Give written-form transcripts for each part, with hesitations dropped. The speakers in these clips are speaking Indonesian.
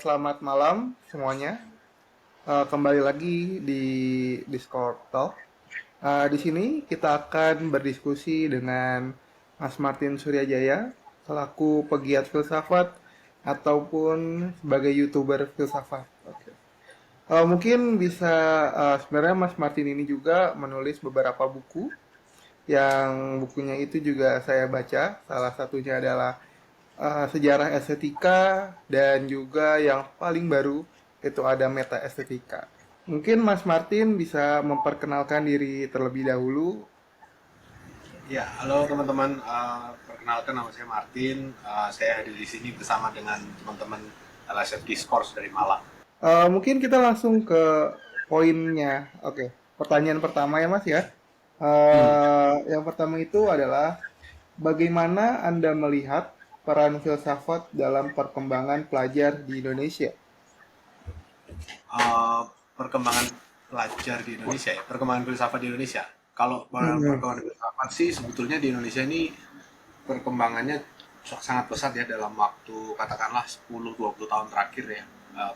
Selamat malam semuanya. Kembali lagi di Discord Talk. Di sini kita akan berdiskusi dengan Mas Martin Suryajaya selaku pegiat filsafat ataupun sebagai YouTuber filsafat. Oke. Mungkin bisa sebenarnya Mas Martin ini juga menulis beberapa buku yang bukunya itu juga saya baca. Salah satunya adalah sejarah estetika dan juga yang paling baru itu ada meta estetika. Mungkin Mas Martin bisa memperkenalkan diri terlebih dahulu. Ya, halo teman-teman. Perkenalkan nama saya Martin. Saya hadir di sini bersama dengan teman-teman LSF Discourse dari Malang. Mungkin kita langsung ke poinnya. Oke, pertanyaan pertama ya Mas ya. Hmm. Yang pertama itu adalah bagaimana Anda melihat peran filsafat dalam perkembangan pelajar di Indonesia? Uh, Perkembangan pelajar di Indonesia ya, perkembangan filsafat di Indonesia. Kalau Hmm. perkembangan filsafat sih sebetulnya di Indonesia ini perkembangannya sangat pesat ya dalam waktu katakanlah 10-20 tahun terakhir ya.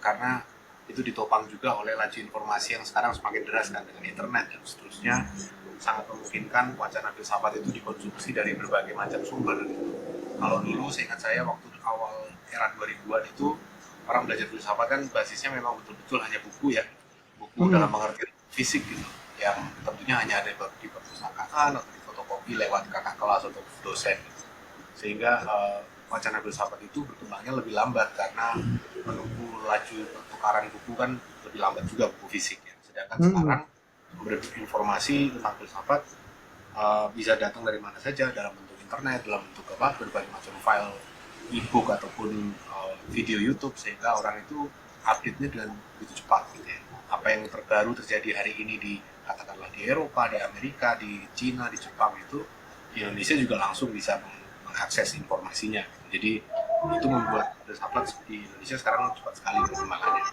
Karena itu ditopang juga oleh laju informasi yang sekarang semakin deras kan dengan internet dan seterusnya, sangat memungkinkan wacana filsafat itu dikonsumsi dari berbagai macam sumber. Kalau dulu seingat saya waktu awal era 2000-an itu orang belajar filsafat kan basisnya memang betul-betul hanya buku ya, buku dalam Hmm. pengertian fisik gitu, yang tentunya hanya ada di perpustakaan atau di fotokopi lewat kakak kelas atau dosen gitu. Sehingga wacana filsafat itu berkembangnya lebih lambat karena menunggu laju pertukaran buku kan lebih lambat juga buku fisik ya. Sedangkan Hmm. sekarang informasi tentang filsafat bisa datang dari mana saja dalam bentuk internet, dalam bentuk apa berbagai macam file e-book ataupun video YouTube, sehingga orang itu update-nya dengan begitu cepat gitu ya. Apa yang terbaru terjadi hari ini di katakanlah di Eropa, di Amerika, di Cina, di Jepang itu di Indonesia juga langsung bisa mengakses informasinya. Jadi itu membuat filsafat di Indonesia sekarang cepat sekali perkembangannya.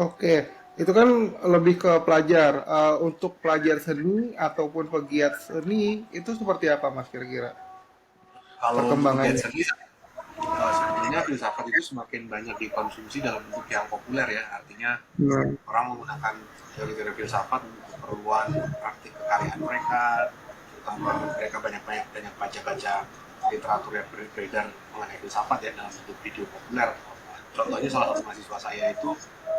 Oke, itu kan lebih ke pelajar. Untuk pelajar seni ataupun pegiat seni itu seperti apa Mas kira-kira Kalau untuk pegiat perkembangannya? seni, sebetulnya filsafat itu semakin banyak dikonsumsi dalam bentuk yang populer ya. Artinya Hmm. orang menggunakan teori-teori filsafat untuk keperluan praktik kekaryaan mereka, terutama mereka banyak baca-baca literatur yang beredar mengenai filsafat ya dalam bentuk video populer. Contohnya salah satu mahasiswa saya itu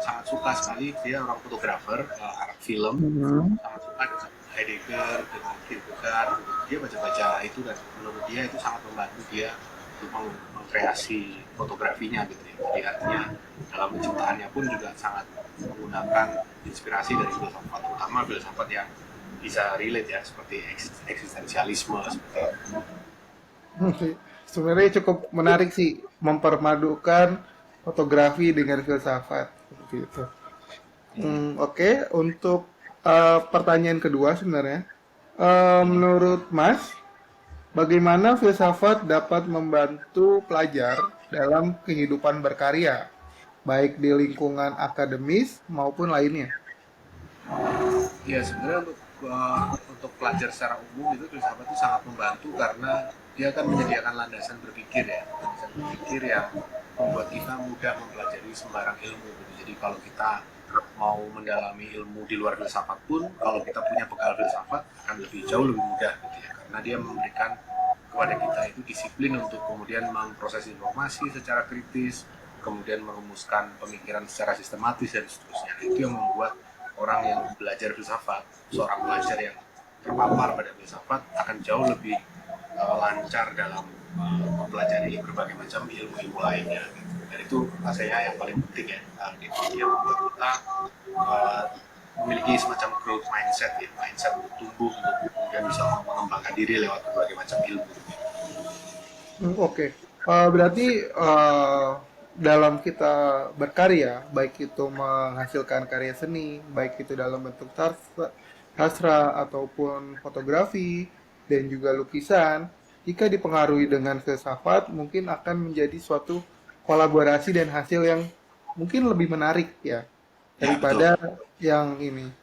sangat suka sekali, dia orang fotografer, anak film, Hmm. sangat suka dengan Heidegger, dengan Kierkegaard. Dia baca-baca itu dan menurut dia itu sangat membantu dia untuk mengkreasi fotografinya gitu ya. Jadi artinya dalam penciptaannya pun juga sangat menggunakan inspirasi dari filsafat, terutama filsafat yang bisa relate ya, seperti eksistensialisme seperti itu. Sebenarnya cukup menarik sih mempermadukan fotografi dengan filsafat seperti itu. Oke, untuk pertanyaan kedua sebenarnya, menurut Mas, bagaimana filsafat dapat membantu pelajar dalam kehidupan berkarya, baik di lingkungan akademis maupun lainnya? Ya sebenarnya untuk pelajar secara umum itu filsafat itu sangat membantu karena dia akan menyediakan landasan berpikir ya, landasan berpikir yang membuat kita mudah mempelajari sembarang ilmu gitu. Jadi kalau kita mau mendalami ilmu di luar filsafat pun, kalau kita punya bekal filsafat akan lebih jauh lebih mudah gitu ya, karena dia memberikan kepada kita itu disiplin untuk kemudian memproses informasi secara kritis, kemudian merumuskan pemikiran secara sistematis dan seterusnya. Itu yang membuat orang yang belajar filsafat, seorang pelajar yang terpapar pada filsafat akan jauh lebih lancar dalam mempelajari berbagai macam ilmu-ilmu lainnya. Gitu. Dan itu rasanya yang paling penting ya, yang membuat kita uh, memiliki semacam growth mindset ya, mindset untuk tumbuh untuk kemudian bisa mengembangkan diri lewat berbagai macam ilmu. Oke. Berarti dalam kita berkarya, baik itu menghasilkan karya seni, baik itu dalam bentuk sastra ataupun fotografi dan juga lukisan, jika dipengaruhi dengan filsafat, mungkin akan menjadi suatu kolaborasi dan hasil yang mungkin lebih menarik ya Ya betul. daripada yang ini.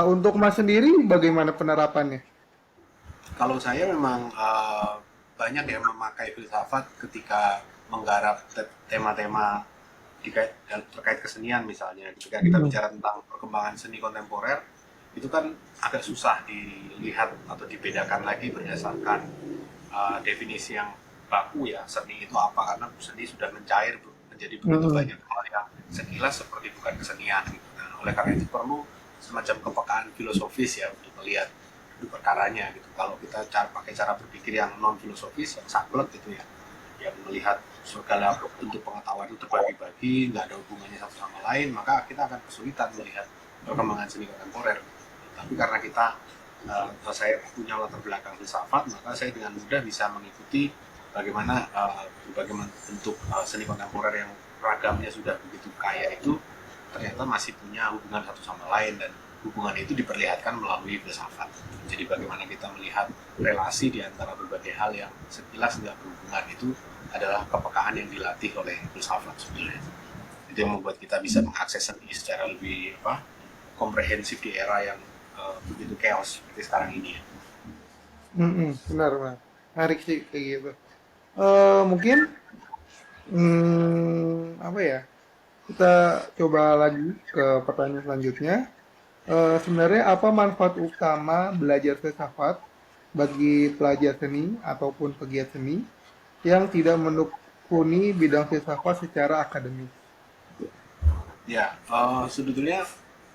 Untuk Mas sendiri, bagaimana penerapannya? Kalau saya memang banyak ya memakai filsafat ketika menggarap tema-tema terkait kesenian misalnya. Ketika kita Hmm. bicara tentang perkembangan seni kontemporer, itu kan agak susah dilihat atau dibedakan lagi berdasarkan definisi yang baku ya, seni itu apa, karena seni sudah mencair menjadi begitu Hmm. banyak hal yang sekilas seperti bukan kesenian gitu. Nah, oleh karena itu perlu semacam kepekaan filosofis ya untuk melihat itu perkaranya gitu. Kalau kita pakai cara berpikir yang non filosofis, yang saklek gitu ya, yang melihat segala bentuk pengetahuan itu terbagi-bagi, nggak ada hubungannya satu sama lain, maka kita akan kesulitan melihat perkembangan seni kontemporer. Tapi karena kita saya punya latar belakang filsafat, maka saya dengan mudah bisa mengikuti bagaimana berbagai bentuk seni kontemporer yang ragamnya sudah begitu kaya itu ternyata masih punya hubungan satu sama lain, dan hubungan itu diperlihatkan melalui filsafat. Jadi bagaimana kita melihat relasi di antara berbagai hal yang sekilas tidak berhubungan itu adalah kepekaan yang dilatih oleh filsafat sebenarnya. Itu yang membuat kita bisa mengakses seni secara lebih komprehensif di era yang begitu chaos seperti sekarang ini ya. Benar, benar. Menarik sih kayak gitu. Mungkin apa ya? Kita coba lagi ke pertanyaan selanjutnya. Sebenarnya apa manfaat utama belajar filsafat bagi pelajar seni ataupun pegiat seni yang tidak menekuni bidang filsafat secara akademis? Ya, sebetulnya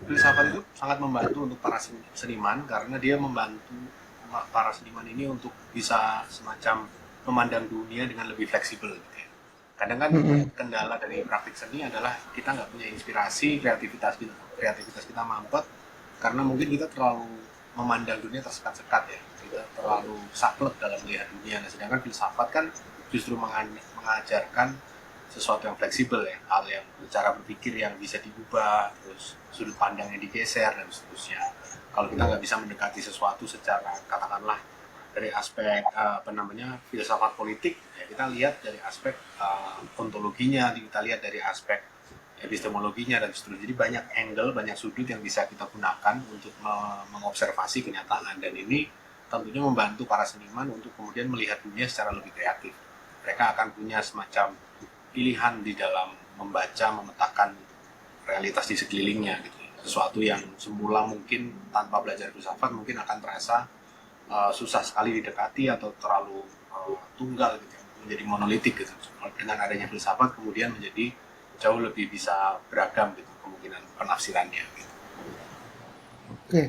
filsafat itu sangat membantu untuk para seniman karena dia membantu para seniman ini untuk bisa semacam memandang dunia dengan lebih fleksibel gitu ya. Kadang kan Mm-mm. kendala dari praktik seni adalah kita nggak punya inspirasi, kreativitas kita mampet karena mungkin kita terlalu memandang dunia tersekat-sekat ya, kita terlalu saklek dalam melihat dunia. Nah, sedangkan filsafat kan justru mengajarkan sesuatu yang fleksibel ya, hal yang cara berpikir yang bisa diubah, terus sudut pandang yang digeser dan seterusnya. Kalau kita nggak bisa mendekati sesuatu secara katakanlah dari aspek apa namanya filsafat politik, ya kita lihat dari aspek ontologinya, kita lihat dari aspek epistemologinya dan seterusnya. Jadi banyak angle, banyak sudut yang bisa kita gunakan untuk mengobservasi kenyataan, dan ini tentunya membantu para seniman untuk kemudian melihat dunia secara lebih kreatif. Mereka akan punya semacam pilihan di dalam membaca, memetakan realitas di sekelilingnya gitu. Sesuatu yang semula mungkin tanpa belajar filsafat mungkin akan terasa susah sekali didekati atau terlalu tunggal gitu, menjadi monolitik gitu. Dengan adanya filsafat kemudian menjadi jauh lebih bisa beragam gitu kemungkinan penafsirannya gitu. Oke,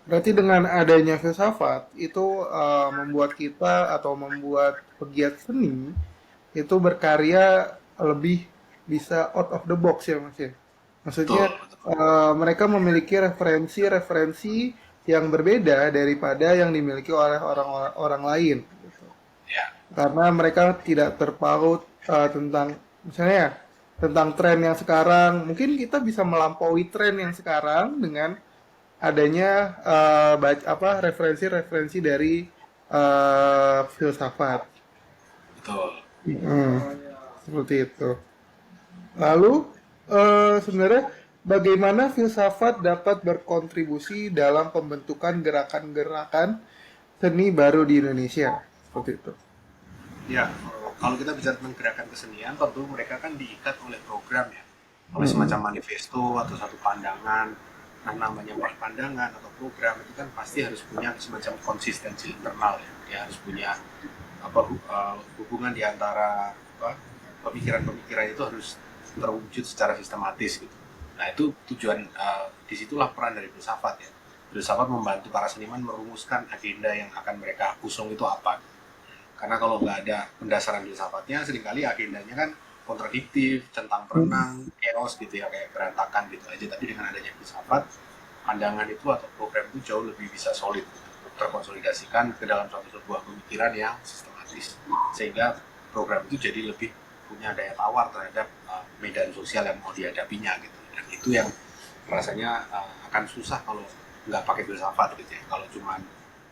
berarti dengan adanya filsafat itu membuat kita atau membuat pegiat seni itu berkarya lebih bisa out of the box ya Mas ya. Maksudnya Betul, betul. mereka memiliki referensi-referensi yang berbeda daripada yang dimiliki oleh orang lain gitu. Ya, Karena mereka tidak terpaut tentang misalnya ya, tentang tren yang sekarang. Mungkin kita bisa melampaui tren yang sekarang dengan adanya referensi-referensi dari filsafat. betul. Hmm, seperti itu. Lalu sebenarnya bagaimana filsafat dapat berkontribusi dalam pembentukan gerakan-gerakan seni baru di Indonesia? Seperti itu. Ya, kalau kita bicara tentang gerakan kesenian, tentu mereka kan diikat oleh program ya, oleh Hmm. semacam manifesto atau satu pandangan. Nah, namanya pandangan atau program itu kan pasti harus punya semacam konsistensi internal ya. Dia harus punya hubungan di antara pemikiran-pemikiran itu harus terwujud secara sistematis gitu. Nah, itu tujuan disitulah peran dari filsafat ya. Filsafat membantu para seniman merumuskan agenda yang akan mereka usung itu apa. Karena kalau nggak ada pendasaran filsafatnya, seringkali agendanya kan kontradiktif, centang perenang, chaos gitu ya, kayak berantakan gitu aja. Tapi dengan adanya filsafat, pandangan itu atau program itu jauh lebih bisa solid, terkonsolidasikan ke dalam suatu sebuah pemikiran yang sistematis. Sehingga program itu jadi lebih punya daya tawar terhadap medan sosial yang mau dihadapinya gitu. Dan itu yang rasanya akan susah kalau nggak pakai filsafat gitu ya. Kalau cuma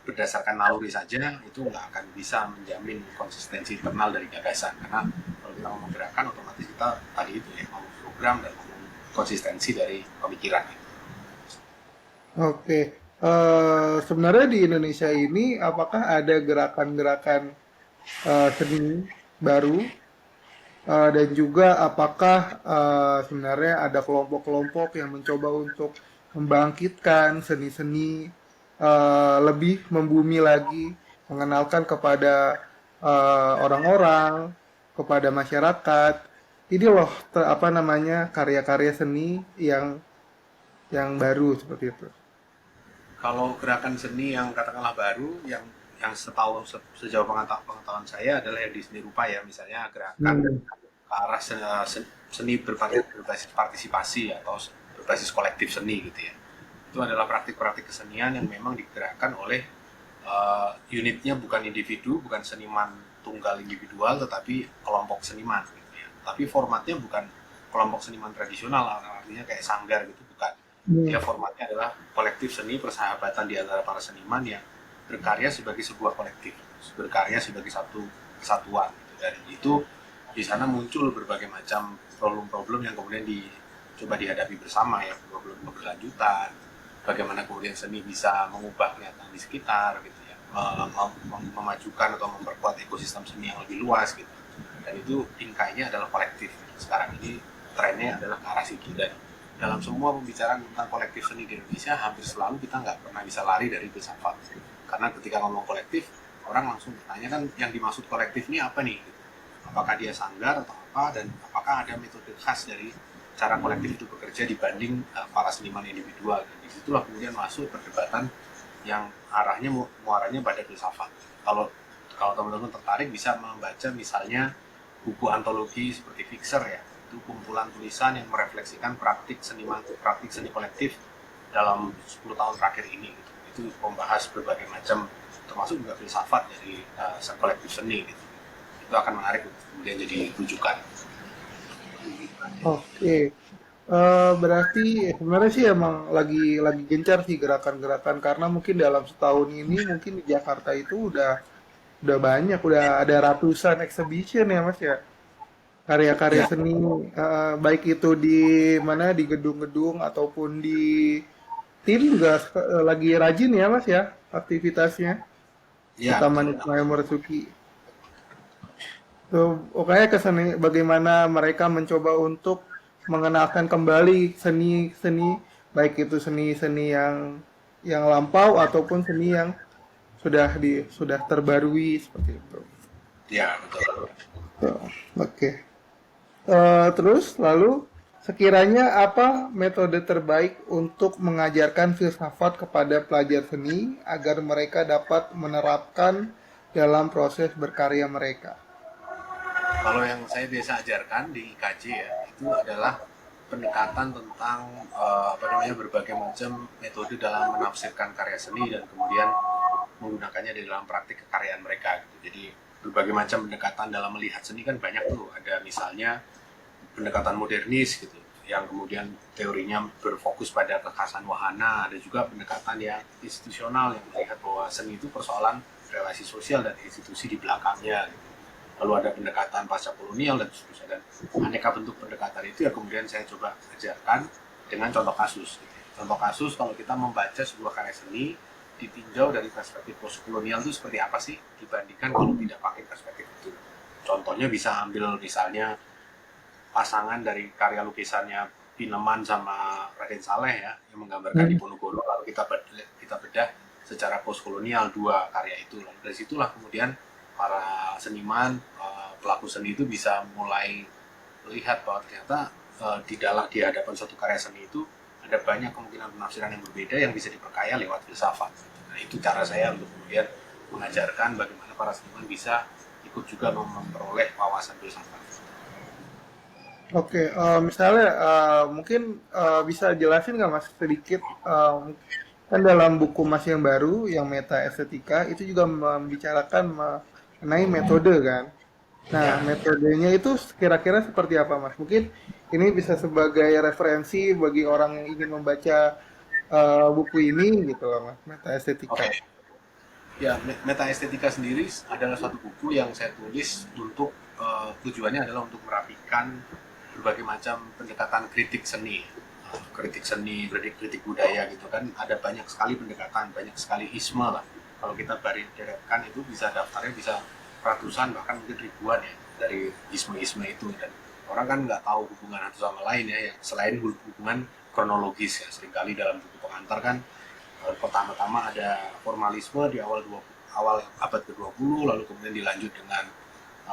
berdasarkan naluri saja itu nggak akan bisa menjamin konsistensi internal dari gagasan, karena kalau kita ngomong gerakan otomatis kita tadi itu ya ngomong program dan ngomong konsistensi dari pemikiran. Oke. Sebenarnya di Indonesia ini apakah ada gerakan-gerakan seni baru Dan juga apakah sebenarnya ada kelompok-kelompok yang mencoba untuk membangkitkan seni-seni lebih membumi lagi, mengenalkan kepada orang-orang, kepada masyarakat. Ini loh apa namanya karya-karya seni yang baru seperti itu. Kalau gerakan seni yang katakanlah baru, yang sejauh pengetahuan saya adalah yang di seni rupa ya, misalnya gerakan Hmm. ke arah seni berbasis partisipasi atau berbasis kolektif seni gitu ya. Itu adalah praktik-praktik kesenian yang memang digerakkan oleh unitnya bukan individu, bukan seniman tunggal individual, tetapi kelompok seniman gitu ya. Tapi formatnya bukan kelompok seniman tradisional, artinya kayak sanggar gitu, bukan. Hmm. Dia formatnya adalah kolektif seni persahabatan di antara para seniman yang berkarya sebagai sebuah kolektif, berkarya sebagai satu kesatuan gitu. Dan itu di sana muncul berbagai macam problem-problem yang kemudian coba dihadapi bersama ya, problem keberlanjutan, bagaimana kemudian seni bisa mengubah kenyataan di sekitar gitu ya, memajukan atau memperkuat ekosistem seni yang lebih luas gitu. Dan itu tingkahnya adalah kolektif. Sekarang ini trennya adalah ke arah situ, dan dalam semua pembicaraan tentang kolektif seni di Indonesia hampir selalu kita nggak pernah bisa lari dari filsafat. Karena ketika ngomong kolektif, orang langsung bertanya kan yang dimaksud kolektif ini apa nih? Apakah dia sanggar atau apa, dan apakah ada metode khas dari cara kolektif itu bekerja dibanding para seniman individual. Dan disitulah kemudian masuk perdebatan yang muaranya pada filsafat. Kalau kalau teman-teman tertarik bisa membaca misalnya buku antologi seperti Fixer ya, itu kumpulan tulisan yang merefleksikan praktik seni kolektif dalam 10 tahun terakhir ini gitu. Itu membahas berbagai macam termasuk juga filsafat dari kolektif seni gitu. Itu akan menarik untuk kemudian jadi rujukan. Oke. Berarti sebenarnya sih emang lagi gencar sih gerakan-gerakan karena mungkin dalam setahun ini mungkin di Jakarta itu udah banyak, udah ada ratusan exhibition ya Mas ya. Karya-karya Ya, seni baik itu di mana di gedung-gedung ataupun di tim juga lagi rajin ya Mas ya aktivitasnya di ya Taman betul. Ismail Marzuki. Tuh, pokoknya keseni bagaimana mereka mencoba untuk mengenalkan kembali seni-seni baik itu seni-seni yang lampau ataupun seni yang sudah terbarui seperti itu. Ya betul. Tuh, oke. Terus lalu sekiranya apa metode terbaik untuk mengajarkan filsafat kepada pelajar seni agar mereka dapat menerapkan dalam proses berkarya mereka? Kalau yang saya biasa ajarkan di IKJ ya, itu adalah pendekatan tentang apa namanya berbagai macam metode dalam menafsirkan karya seni dan kemudian menggunakannya di dalam praktik kekaryaan mereka gitu. Jadi berbagai macam pendekatan dalam melihat seni kan banyak tuh. Ada misalnya pendekatan modernis gitu yang kemudian teorinya berfokus pada kekhasan wahana, ada juga pendekatan yang institusional yang melihat bahwa seni itu persoalan relasi sosial dan institusi di belakangnya gitu. Lalu ada pendekatan pasca kolonial dan seterusnya, dan aneka bentuk pendekatan itu ya kemudian saya coba ajarkan dengan contoh kasus gitu. Contoh kasus kalau kita membaca sebuah karya seni ditinjau dari perspektif postkolonial itu seperti apa sih dibandingkan kalau tidak pakai perspektif itu. Contohnya bisa ambil misalnya pasangan dari karya lukisannya Pineman sama Raden Saleh ya yang menggambarkan Hmm. Diponegoro, lalu kita bedah secara postkolonial dua karya itu. Lalu dari situlah kemudian para seniman pelaku seni itu bisa mulai melihat bahwa ternyata di hadapan suatu karya seni itu ada banyak kemungkinan penafsiran yang berbeda yang bisa diperkaya lewat filsafat. Nah itu cara saya untuk kemudian mengajarkan bagaimana para seniman bisa ikut juga memperoleh wawasan filsafat. Oke, misalnya mungkin bisa jelasin nggak Mas sedikit kan dalam buku Mas yang baru yang Meta Estetika itu juga membicarakan mengenai metode kan. Nah, Ya, metodenya itu kira-kira seperti apa Mas? Mungkin ini bisa sebagai referensi bagi orang yang ingin membaca buku ini gitu loh Mas, Meta oke. Estetika. Ya, meta estetika sendiri adalah suatu buku yang saya tulis untuk tujuannya adalah untuk merapikan berbagai macam pendekatan kritik seni, kritik seni, kritik budaya gitu kan. Ada banyak sekali pendekatan, banyak sekali isme lah. Kalau kita deretkan itu bisa daftarnya bisa ratusan bahkan mungkin ribuan ya. dari isme-isme itu. Dan orang kan nggak tahu hubungan satu sama lain ya, yang selain hubungan kronologis ya. Seringkali dalam buku pengantar kan pertama-tama ada formalisme di awal abad ke-20, lalu kemudian dilanjut dengan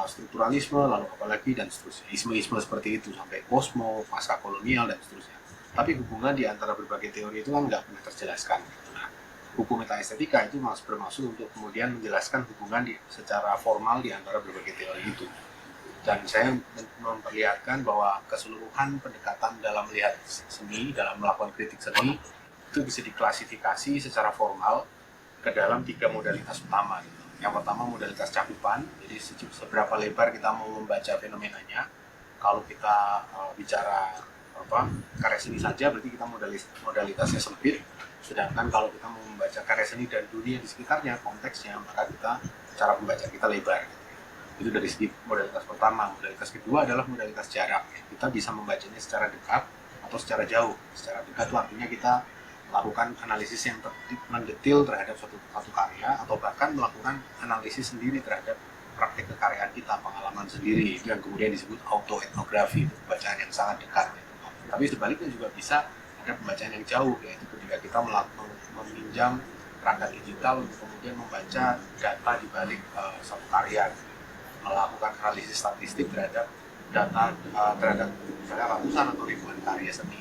strukturalisme, lalu apalagi dan seterusnya. Isme-isme seperti itu sampai kosmo, pasca kolonial dan seterusnya. Tapi hubungan di antara berbagai teori itu kan nggak pernah terjelaskan. Nah, buku metaestetika itu bermaksud untuk kemudian menjelaskan hubungan secara formal di antara berbagai teori itu. Dan saya memperlihatkan bahwa keseluruhan pendekatan dalam melihat seni, dalam melakukan kritik seni, itu bisa diklasifikasi secara formal ke dalam 3 modalitas utama. Yang pertama modalitas cakupan, jadi seberapa lebar kita mau membaca fenomenanya. Kalau kita bicara karya seni saja, berarti kita modalitasnya sempit. Sedangkan kalau kita mau membaca karya seni dan dunia di sekitarnya, konteksnya, maka cara membaca kita lebar. Itu dari segi modalitas pertama. Modalitas kedua adalah modalitas jarak. Kita bisa membacanya secara dekat atau secara jauh. Secara dekat itu artinya kita melakukan analisis yang mendetil terhadap suatu karya, atau bahkan melakukan analisis sendiri terhadap praktik kekaryaan kita, pengalaman sendiri. Itu yang kemudian disebut autoetnografi, bacaan yang sangat dekat. Tapi sebaliknya juga bisa ada pembacaan yang jauh, yaitu ketika kita meminjam perangkat digital untuk kemudian membaca data di balik suatu karya, melakukan analisis statistik terhadap data terhadap misalnya ratusan atau ribuan karya seni.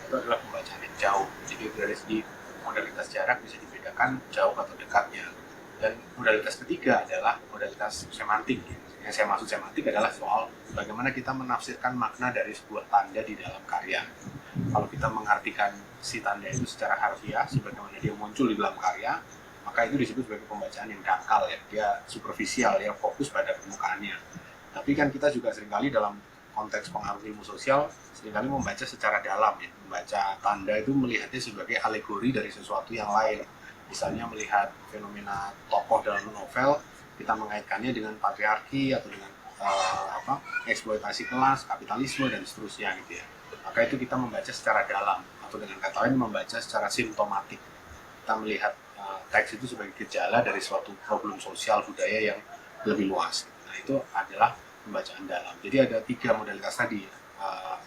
Itu adalah pembacaan yang jauh. Jadi dari segi modalitas jarak bisa dibedakan jauh atau dekatnya. Dan modalitas ketiga adalah modalitas semantik. Yang saya maksud semantik adalah soal bagaimana kita menafsirkan makna dari sebuah tanda di dalam karya. Kalau kita mengartikan si tanda itu secara harfiah, sebagaimana dia muncul di dalam karya, maka itu disebut sebagai pembacaan yang dangkal ya. Dia superficial, ya fokus pada permukaannya. Tapi kan kita juga seringkali dalam konteks pengaruh ilmu sosial seringkali membaca secara dalam ya. Membaca tanda itu melihatnya sebagai alegori dari sesuatu yang lain. Misalnya melihat fenomena tokoh dalam novel, kita mengaitkannya dengan patriarki atau dengan eksploitasi kelas, kapitalisme dan seterusnya gitu ya. Maka itu kita membaca secara dalam, atau dengan kata lain membaca secara simptomatik. Kita melihat teks itu sebagai gejala dari suatu problem sosial budaya yang lebih luas. Nah, itu adalah pembacaan dalam. Jadi ada 3 modalitas tadi,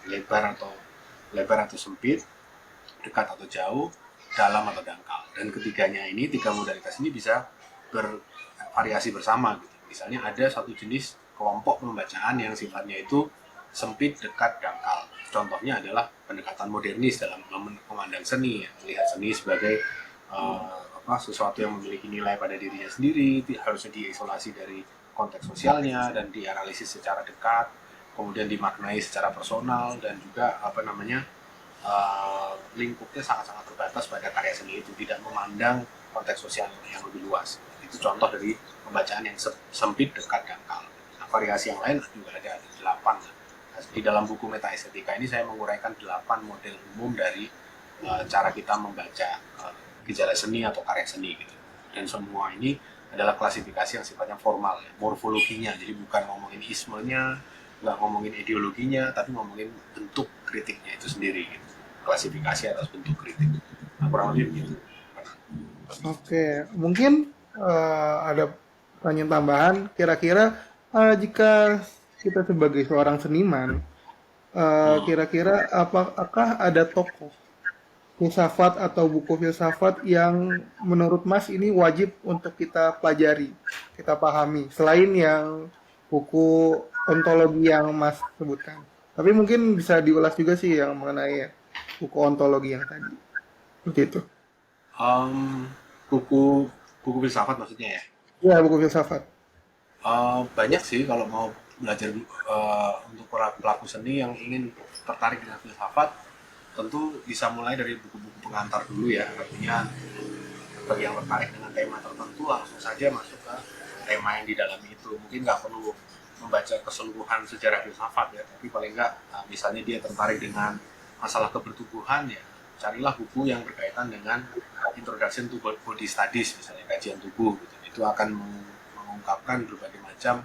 lebar atau sempit, dekat atau jauh, dalam atau dangkal. Dan ketiganya ini, 3 modalitas ini bisa bervariasi bersama gitu. Misalnya ada satu jenis kelompok pembacaan yang sifatnya itu sempit, dekat, dangkal. Contohnya adalah pendekatan modernis dalam memandang seni, ya. Melihat seni sebagai sesuatu yang memiliki nilai pada dirinya sendiri, harusnya diisolasi dari konteks sosialnya dan dianalisis secara dekat, kemudian dimaknai secara personal, dan juga lingkupnya sangat-sangat terbatas pada karya seni itu, tidak memandang konteks sosial yang lebih luas. Itu contoh dari pembacaan yang sempit, dekat, dangkal. Nah, variasi yang lain juga ada 8. Di dalam buku Metaestetika ini saya menguraikan 8 model umum dari cara kita membaca gejala seni atau karya seni gitu. Dan semua ini adalah klasifikasi yang sifatnya formal ya, morfologinya. Jadi bukan ngomongin ismenya, nggak ngomongin ideologinya, tapi ngomongin bentuk kritiknya itu sendiri gitu. Klasifikasi atas bentuk kritik. Nah, kurang lebih begitu. Oke, mungkin ada pertanyaan tambahan. Kira-kira jika kita sebagai seorang seniman, kira-kira apakah ada tokoh filsafat atau buku filsafat yang menurut Mas ini wajib untuk kita pelajari, kita pahami, selain yang buku ontologi yang Mas sebutkan. Tapi mungkin bisa diulas juga sih yang mengenai buku ontologi yang tadi. Seperti itu. Um, buku buku filsafat maksudnya ya. Ya, buku filsafat. Banyak sih kalau mau belajar untuk pelaku seni yang ingin tertarik dengan filsafat, tentu bisa mulai dari buku-buku pengantar dulu ya. Artinya bagi yang tertarik dengan tema tertentu langsung saja masuk ke tema yang di dalam itu. Mungkin nggak perlu membaca keseluruhan sejarah filsafat ya, tapi paling nggak misalnya dia tertarik dengan masalah kebertubuhan ya, carilah buku yang berkaitan dengan Introduction to Body Studies, misalnya kajian tubuh gitu. Itu akan mengungkapkan berbagai macam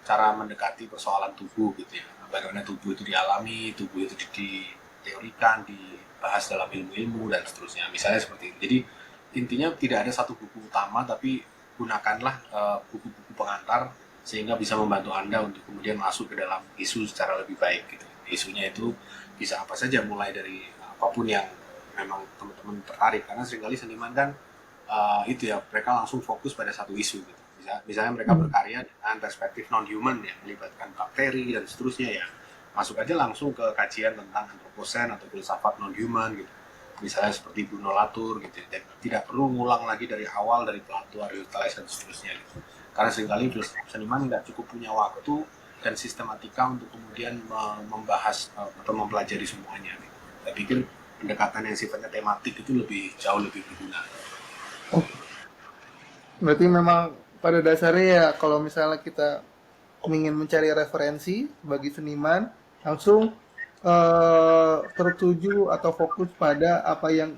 cara mendekati persoalan tubuh gitu ya. Bagaimana tubuh itu dialami, tubuh itu diteorikan, dibahas dalam ilmu-ilmu dan seterusnya. Misalnya seperti itu. Jadi intinya tidak ada satu buku utama, tapi gunakanlah buku-buku pengantar sehingga bisa membantu Anda untuk kemudian masuk ke dalam isu secara lebih baik gitu. Isunya itu bisa apa saja, mulai dari apapun yang memang teman-teman tertarik, karena seringkali seniman kan itu ya, mereka langsung fokus pada satu isu gitu. Misalnya mereka Hmm. berkarya dengan perspektif non human yang melibatkan bakteri dan seterusnya, ya masuk aja langsung ke kajian tentang antroposen atau filsafat non human gitu, misalnya seperti Bruno Latour gitu ya. Dan tidak perlu ngulang lagi dari awal dari Plato, Aristoteles dan seterusnya gitu, karena seringkali seniman nggak cukup punya waktu dan sistematika untuk kemudian membahas atau mempelajari semuanya gitu. Saya pikir pendekatan yang sifatnya tematik itu jauh lebih berguna. Oh, berarti memang pada dasarnya ya kalau misalnya kita ingin mencari referensi bagi seniman, langsung tertuju atau fokus pada apa yang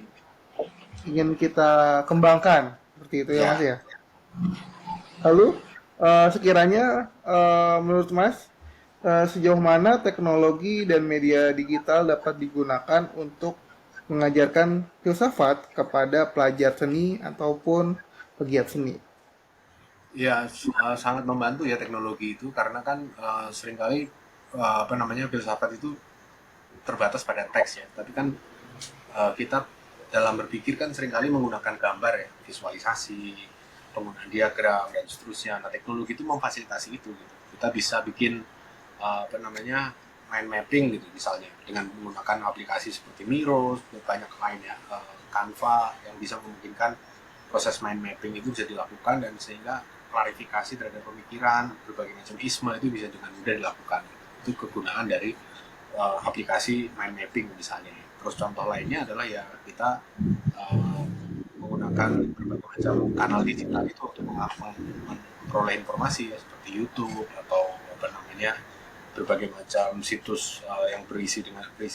ingin kita kembangkan. Seperti itu ya Mas Ya, ya. Lalu sekiranya menurut Mas sejauh mana teknologi dan media digital dapat digunakan untuk mengajarkan filsafat kepada pelajar seni ataupun pegiat seni? ya, sangat membantu ya teknologi itu, karena kan seringkali apa namanya, filsafat itu terbatas pada teks ya, tapi kan kita dalam berpikir kan seringkali menggunakan gambar ya, visualisasi, penggunaan diagram dan seterusnya. Nah, teknologi itu memfasilitasi itu gitu. Kita bisa bikin apa namanya, mind mapping gitu misalnya, dengan menggunakan aplikasi seperti Miro, banyak lainnya, Canva, yang bisa memungkinkan proses mind mapping itu bisa dilakukan, dan sehingga klarifikasi terhadap pemikiran berbagai macam isme itu bisa dengan mudah dilakukan. Itu kegunaan dari aplikasi mind mapping misalnya. Terus contoh lainnya adalah ya, kita uh, menggunakan berbagai macam kanal digital itu untuk memperoleh informasi ya, seperti YouTube atau apa namanya, berbagai macam situs yang berisi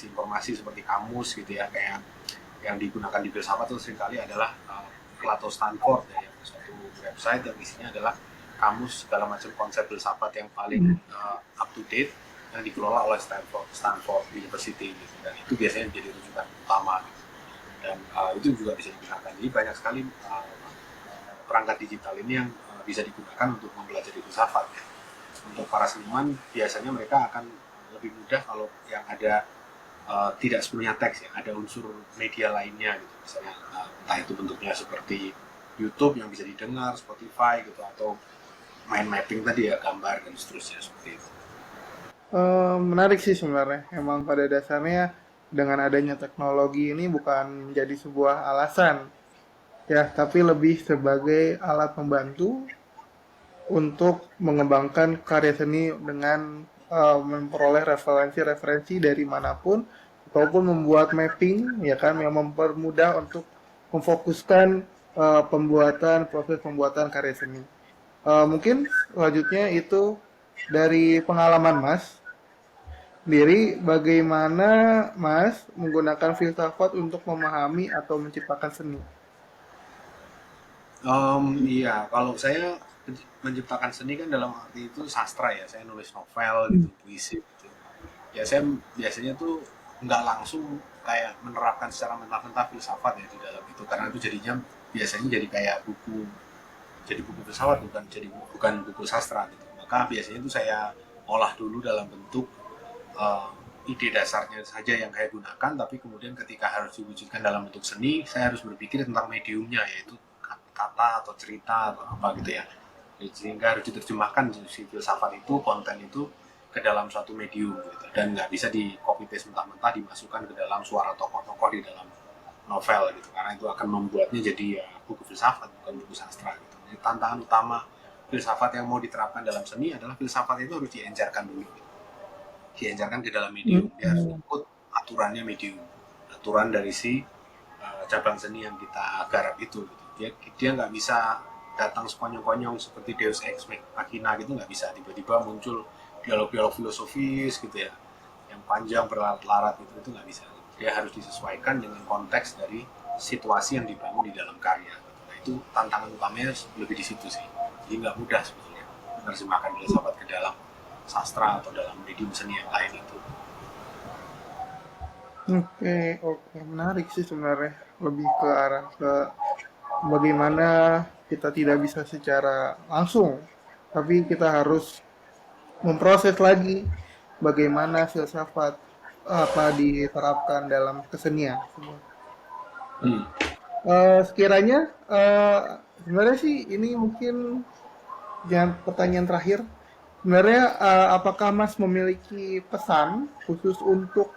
informasi seperti kamus gitu ya, kayak yang digunakan di filsafat itu seringkali adalah Plato Stanford ya, yang suatu website yang isinya adalah kamus segala macam konsep filsafat yang paling up to date, yang dikelola oleh Stanford University gitu. Dan itu biasanya menjadi rujukan utama gitu. Dan itu juga bisa digunakan. Jadi banyak sekali perangkat digital ini yang bisa digunakan untuk mempelajari filsafat ya. Untuk para seniman biasanya mereka akan lebih mudah kalau yang ada tidak sepenuhnya teks ya, ada unsur media lainnya gitu, misalnya entah itu bentuknya seperti YouTube yang bisa didengar, Spotify gitu, atau mind mapping tadi ya, gambar dan seterusnya seperti itu. Menarik sih sebenarnya. Emang pada dasarnya dengan adanya teknologi ini bukan menjadi sebuah alasan ya, tapi lebih sebagai alat pembantu untuk mengembangkan karya seni dengan memperoleh referensi-referensi dari manapun ataupun membuat mapping ya kan yang mempermudah untuk memfokuskan proses pembuatan karya seni. Mungkin selanjutnya itu dari pengalaman Mas sendiri, bagaimana Mas menggunakan filsafat untuk memahami atau menciptakan seni? Iya, kalau saya menciptakan seni kan dalam arti itu sastra ya, saya nulis novel gitu, puisi gitu. Ya saya biasanya tuh nggak langsung kayak menerapkan secara mentah-mentah filsafat ya di dalam itu, karena itu jadinya biasanya jadi kayak buku, jadi buku filsafat, bukan buku sastra gitu. Maka biasanya itu saya olah dulu dalam bentuk uh, ide dasarnya saja yang saya gunakan, tapi kemudian ketika harus diwujudkan dalam bentuk seni, saya harus berpikir tentang mediumnya, yaitu kata atau cerita atau apa gitu ya. Sehingga harus diterjemahkan si filsafat itu, konten itu ke dalam suatu medium gitu, dan nggak bisa di copy paste mentah-mentah dimasukkan ke dalam suara tokoh-tokoh di dalam novel gitu, karena itu akan membuatnya jadi ya buku filsafat bukan buku sastra gitu. Jadi tantangan utama filsafat yang mau diterapkan dalam seni adalah filsafat itu harus diencerkan dulu gitu, diencerkan ke dalam medium, dia harus Hmm. ikut aturannya medium, aturan dari si cabang seni yang kita garap itu gitu. Dia nggak bisa datang sekonyong-konyong seperti Deus Ex Machina gitu, nggak bisa tiba-tiba muncul dialog-dialog filosofis gitu ya, yang panjang berlarat-larat gitu, itu nggak bisa. Dia harus disesuaikan dengan konteks dari situasi yang dibangun di dalam karya. Nah, itu tantangan utamanya lebih di situ sih. Jadi nggak mudah sebetulnya menerjemahkan filsafat ke dalam sastra atau dalam medium seni yang lain itu. Oke, oke, menarik sih sebenarnya. Lebih ke arah ke bagaimana kita tidak bisa secara langsung tapi kita harus memproses lagi bagaimana filsafat apa diterapkan dalam kesenian. Hmm. Sekiranya sebenarnya sih ini mungkin yang pertanyaan terakhir. Sebenarnya apakah Mas memiliki pesan khusus untuk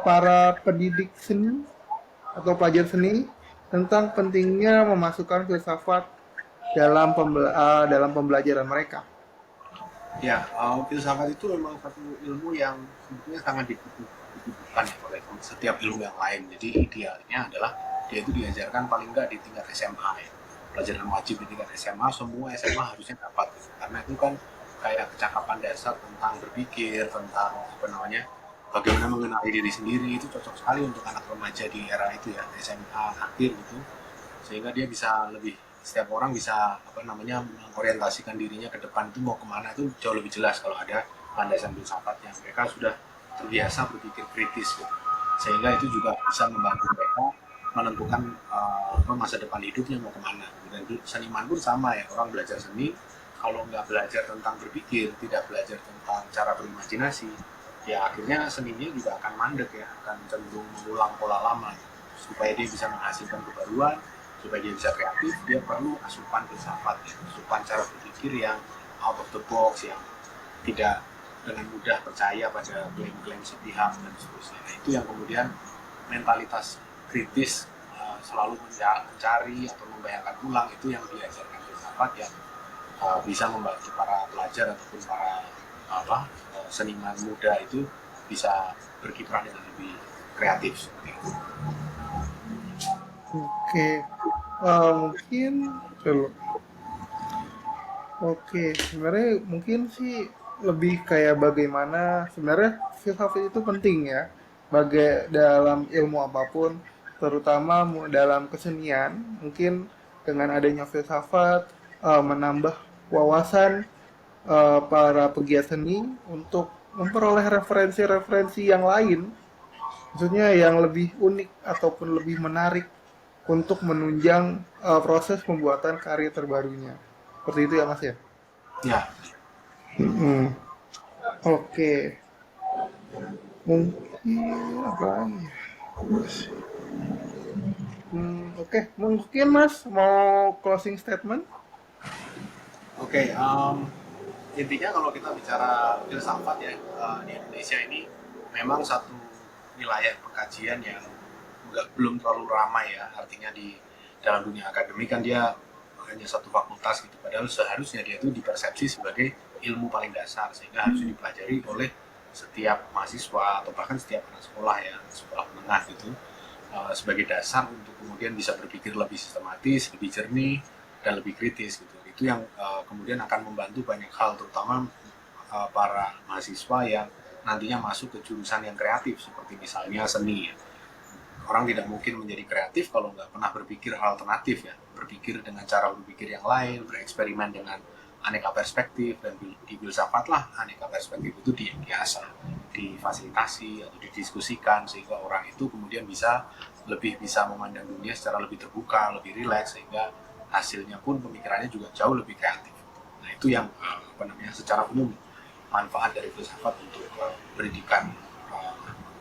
para pendidik seni atau pelajar seni tentang pentingnya memasukkan filsafat dalam pembelajaran mereka? Ya, filsafat itu memang satu ilmu yang sebetulnya sangat dibutuhkan ya oleh setiap ilmu yang lain. Jadi idealnya adalah dia itu diajarkan paling nggak di tingkat SMA ya. Pelajaran wajib di tingkat SMA, semua SMA harusnya dapat. Karena itu kan kayak kecakapan dasar tentang berpikir, tentang apa namanya, bagaimana mengenali diri sendiri itu cocok sekali untuk anak remaja di era itu ya, SMA akhir gitu, sehingga dia bisa lebih, setiap orang bisa apa namanya mengorientasikan dirinya ke depan itu mau kemana itu jauh lebih jelas kalau ada landasan filsafatnya. Mereka sudah terbiasa berpikir kritis gitu. Sehingga itu juga bisa membantu mereka menentukan masa depan hidupnya mau kemana. Dan seniman pun sama ya, orang belajar seni kalau nggak belajar tentang berpikir, tidak belajar tentang cara berimajinasi, ya akhirnya seninya juga akan mandek ya, akan cenderung mengulang pola lama. Supaya dia bisa menghasilkan kebaruan, supaya dia bisa kreatif, dia perlu asupan filsafat, ya, asupan cara berpikir yang out of the box, yang tidak dengan mudah percaya pada klaim-klaim sepihak dan seterusnya. Nah, itu yang kemudian mentalitas kritis, selalu mencari atau membayangkan ulang, itu yang diajarkan filsafat yang bisa membantu para pelajar ataupun para seniman muda itu bisa berkiprah dengan lebih kreatif seperti itu. Oke, mungkin dulu. Oke, sebenarnya mungkin sih lebih kayak bagaimana sebenarnya filsafat itu penting ya, bagi dalam ilmu apapun, terutama dalam kesenian. Mungkin dengan adanya filsafat menambah wawasan para pegiat seni untuk memperoleh referensi-referensi yang lain, maksudnya yang lebih unik ataupun lebih menarik untuk menunjang proses pembuatan karya terbarunya. Seperti itu ya Mas ya? Ya, Hmm, oke. Mungkin apa lagi ya? Oke. Mungkin Mas mau closing statement? oke. Intinya kalau kita bicara filsafat ya, di Indonesia ini memang satu wilayah pengkajian yang belum terlalu ramai ya. Artinya di dalam dunia akademik kan dia hanya satu fakultas gitu. Padahal seharusnya dia itu dipersepsi sebagai ilmu paling dasar, sehingga harus dipelajari oleh setiap mahasiswa atau bahkan setiap anak sekolah ya, sekolah menengah gitu, sebagai dasar untuk kemudian bisa berpikir lebih sistematis, lebih jernih, dan lebih kritis gitu. Itu yang kemudian akan membantu banyak hal, terutama para mahasiswa yang nantinya masuk ke jurusan yang kreatif seperti misalnya seni ya. Orang tidak mungkin menjadi kreatif kalau nggak pernah berpikir alternatif ya, berpikir dengan cara berpikir yang lain, bereksperimen dengan aneka perspektif, dan di filsafat lah aneka perspektif itu diasah, difasilitasi atau didiskusikan sehingga orang itu kemudian lebih bisa memandang dunia secara lebih terbuka, lebih rileks, sehingga hasilnya pun pemikirannya juga jauh lebih kreatif. Nah itu yang secara umum manfaat dari filsafat untuk pendidikan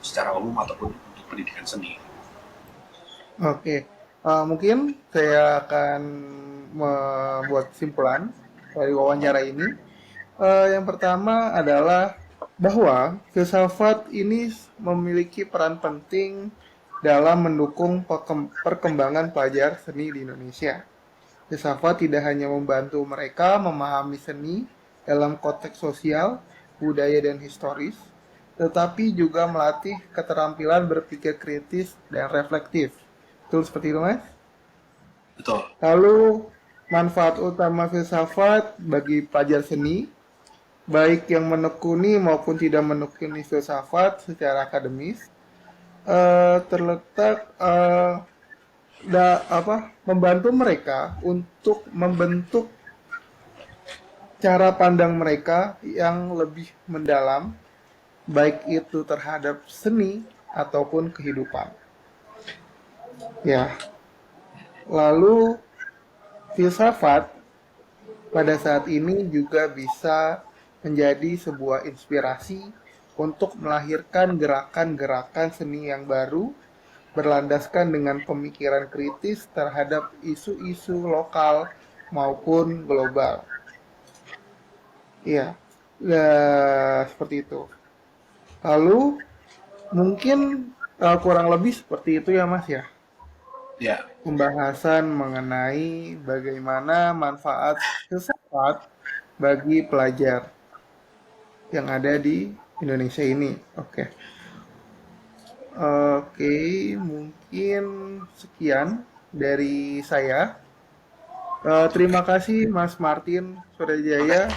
secara umum ataupun untuk pendidikan seni. Oke. Mungkin saya akan membuat kesimpulan dari wawancara ini. Yang pertama adalah bahwa filsafat ini memiliki peran penting dalam mendukung perkembangan pelajar seni di Indonesia. Filsafat tidak hanya membantu mereka memahami seni dalam konteks sosial, budaya, dan historis, tetapi juga melatih keterampilan berpikir kritis dan reflektif. Betul seperti itu, Mas? Betul. Lalu, manfaat utama filsafat bagi pelajar seni, baik yang menekuni maupun tidak menekuni filsafat secara akademis, terletak membantu mereka untuk membentuk cara pandang mereka yang lebih mendalam, baik itu terhadap seni ataupun kehidupan. Ya, lalu filsafat pada saat ini juga bisa menjadi sebuah inspirasi untuk melahirkan gerakan-gerakan seni yang baru berlandaskan dengan pemikiran kritis terhadap isu-isu lokal maupun global. Iya, seperti itu. Lalu mungkin kurang lebih seperti itu ya Mas ya. Ya, Pembahasan mengenai bagaimana manfaat filsafat bagi pelajar yang ada di Indonesia ini. Oke. Oke, mungkin sekian dari saya. Terima kasih Mas Martin oke. Suryajaya